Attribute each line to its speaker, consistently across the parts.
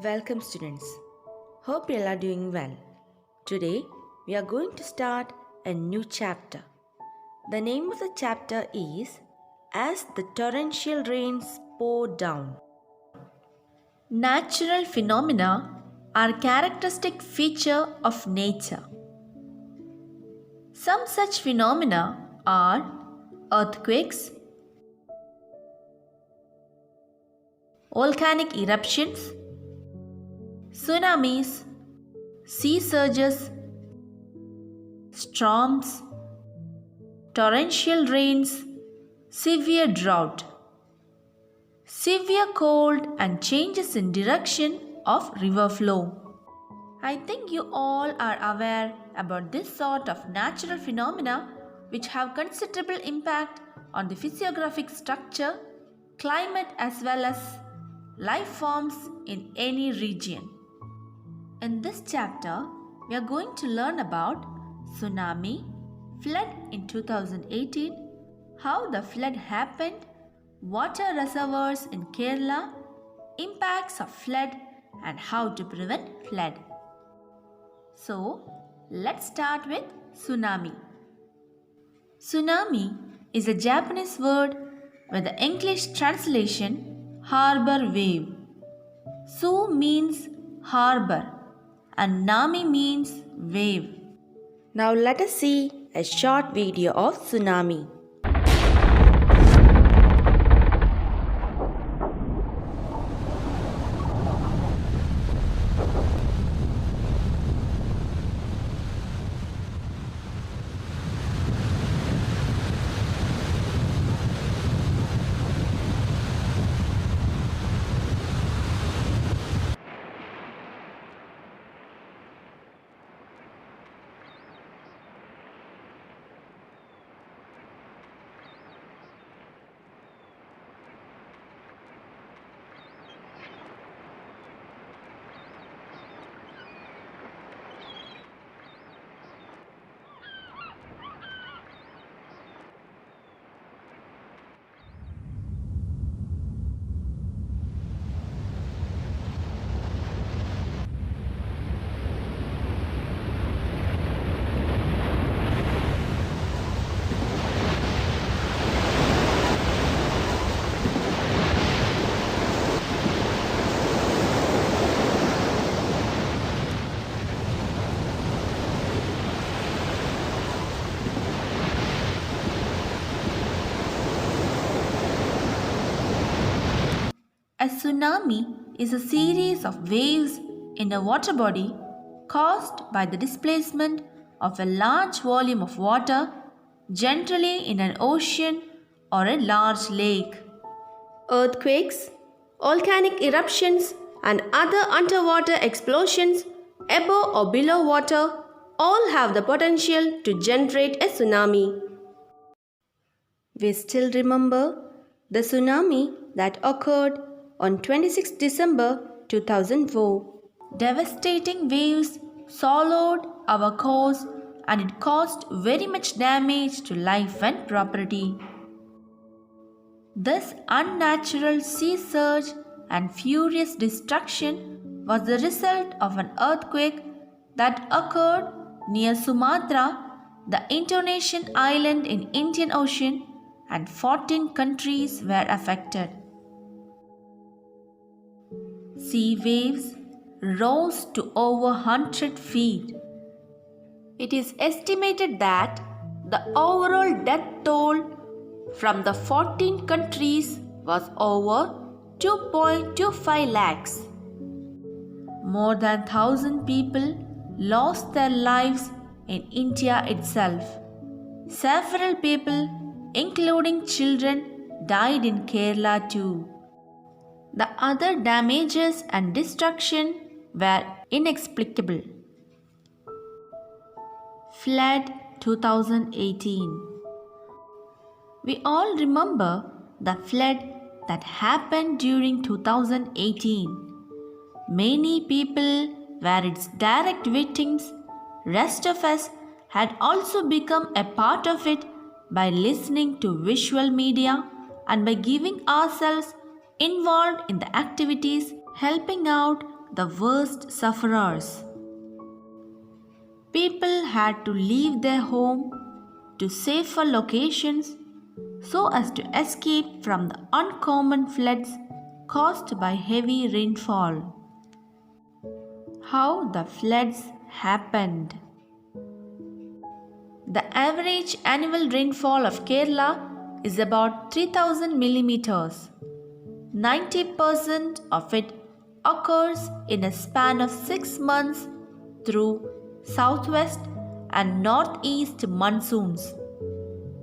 Speaker 1: Welcome, students. Hope you all are doing well. Today, we are going to start a new chapter. The name of the chapter is As the Torrential Rains Pour Down.
Speaker 2: Natural phenomena are a characteristic feature of nature. Some such phenomena are earthquakes, volcanic eruptions, tsunamis, sea surges, storms, torrential rains, severe drought, severe cold, and changes in direction of river flow. I think you all are aware about this sort of natural phenomena which have considerable impact on the physiographic structure, climate as well as life forms in any region. In this chapter, we are going to learn about tsunami, flood in 2018, how the flood happened, water reservoirs in Kerala, impacts of flood and how to prevent flood. So, let's start with tsunami. Tsunami is a Japanese word with the English translation harbor wave. Su means harbor and Nami means wave.
Speaker 1: Now, let us see a short video of tsunami.
Speaker 2: A tsunami is a series of waves in a water body caused by the displacement of a large volume of water, generally in an ocean or a large lake.
Speaker 3: Earthquakes, volcanic eruptions, and other underwater explosions above or below water all have the potential to generate a tsunami. We still remember the tsunami that occurred on 26 December 2004.
Speaker 2: Devastating waves swallowed our coast and it caused very much damage to life and property. This unnatural sea surge and furious destruction was the result of an earthquake that occurred near Sumatra, the Indonesian island in Indian Ocean, and 14 countries were affected. Sea waves rose to over 100 feet. It is estimated that the overall death toll from the 14 countries was over 2.25 lakhs. More than 1,000 people lost their lives in India itself. Several people, including children, died in Kerala too. The other damages and destruction were inexplicable. Flood 2018. We all remember the flood that happened during 2018. Many people were its direct victims. Rest of us had also become a part of it by listening to visual media and by giving ourselves involved in the activities helping out the worst sufferers. People had to leave their home to safer locations so as to escape from the uncommon floods caused by heavy rainfall. How the floods happened. The average annual rainfall of Kerala is about 3000 millimeters. 90% of it occurs in a span of 6 months through southwest and northeast monsoons.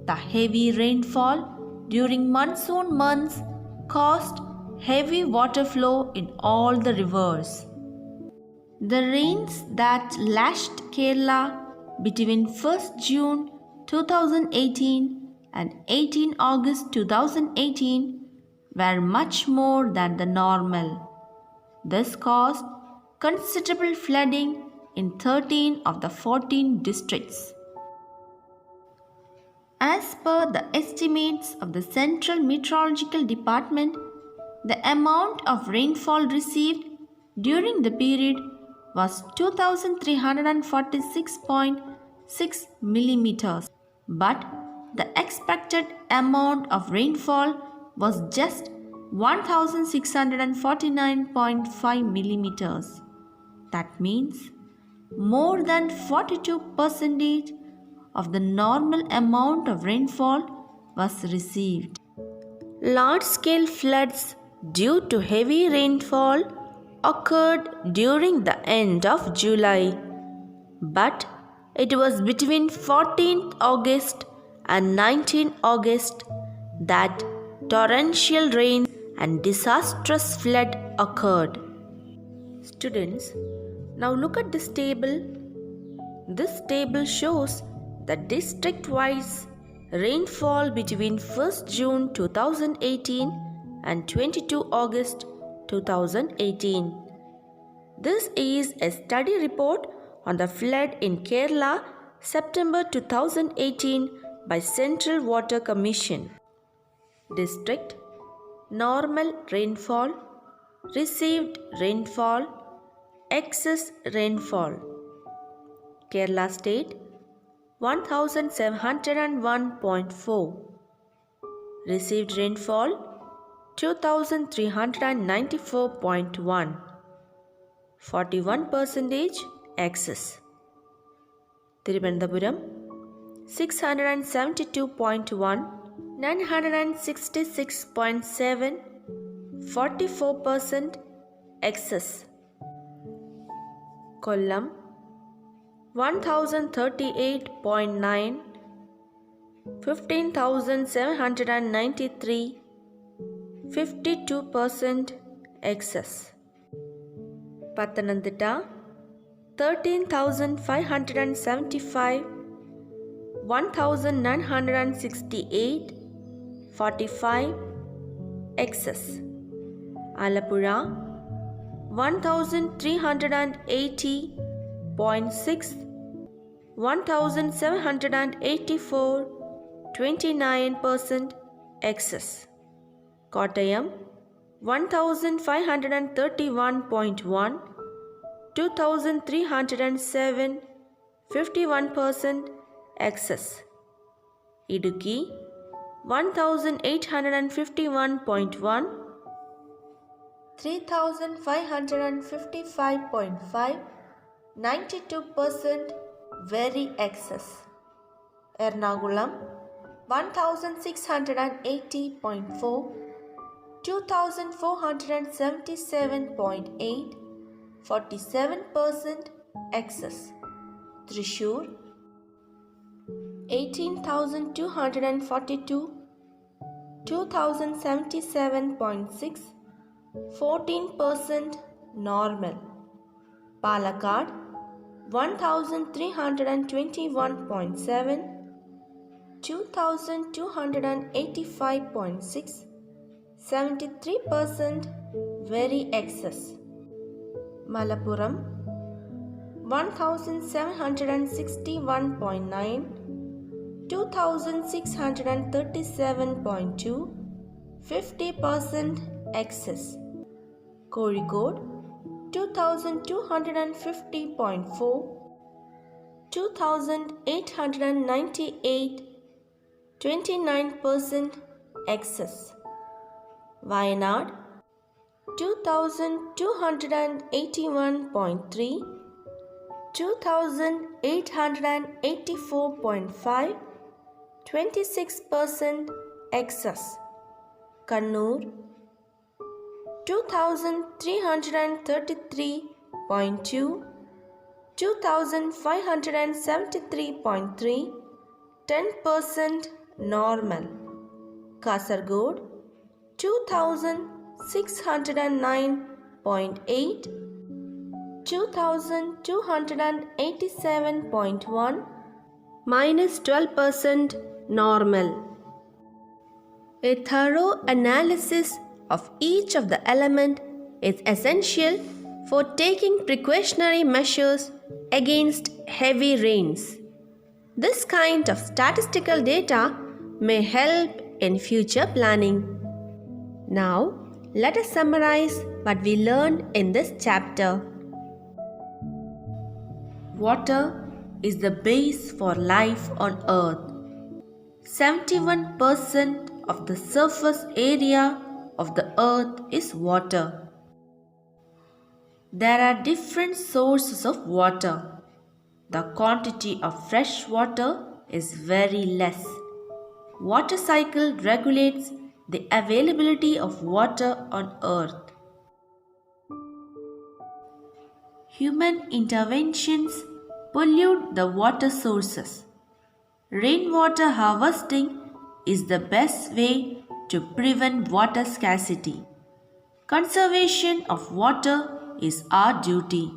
Speaker 2: The heavy rainfall during monsoon months caused heavy water flow in all the rivers. The rains that lashed Kerala between 1st June 2018 and 18 August 2018 were much more than the normal. This caused considerable flooding in 13 of the 14 districts. As per the estimates of the Central Meteorological Department, the amount of rainfall received during the period was 2346.6 millimeters, but the expected amount of rainfall was just 1649.5 millimeters. That means more than 42% of the normal amount of rainfall was received.
Speaker 1: Large-scale floods due to heavy rainfall occurred during the end of July, but it was between 14th August and 19th August that torrential rain and disastrous flood occurred. Students, now look at this table. This table shows the district-wise rainfall between 1st June 2018 and 22 August 2018. This is a study report on the flood in Kerala, September 2018 by Central Water Commission. District: normal rainfall, received rainfall, excess rainfall. Kerala State 1701.4, received rainfall 2394.1, 41% excess. Thiruvananthapuram 672.1, 966.7, 44% excess. Kollam 1038.9, 15,793, 52% excess. Pathanamthitta 13,575, 1,968, 45 excess. Alappuzha 1,380.6, 1,784, 29% excess. Kottayam 1,531.1, 2,307, 51% excess. Idukki 1,851.1, 3,555.5, 92% very excess. Ernakulam 1,680.4, 2,477.8, 47% excess. Thrissur 18,242, 2,077.6, 14% normal. Palakkad 1,321.7, 2,285.6, 73% very excess. Malappuram 1,761.9, 2,637.2, 50% excess. Kozhikode 2250.4, 2898, 29% excess. Wayanad 2281.3, 2884.5, 26% excess. Kannur 2333.2, 2573.3, 10% normal. Kasargod 2609.8, 2287.1,
Speaker 3: minus 12% normal. A thorough analysis of each of the element is essential for taking precautionary measures against heavy rains. This kind of statistical data may help in future planning. Now, let us summarize what we learned in this chapter.
Speaker 2: Water is the base for life on earth. 71% of the surface area of the earth is water. There are different sources of water. The quantity of fresh water is very less. Water cycle regulates the availability of water on earth. Human interventions pollute the water sources. Rainwater harvesting is the best way to prevent water scarcity. Conservation of water is our duty.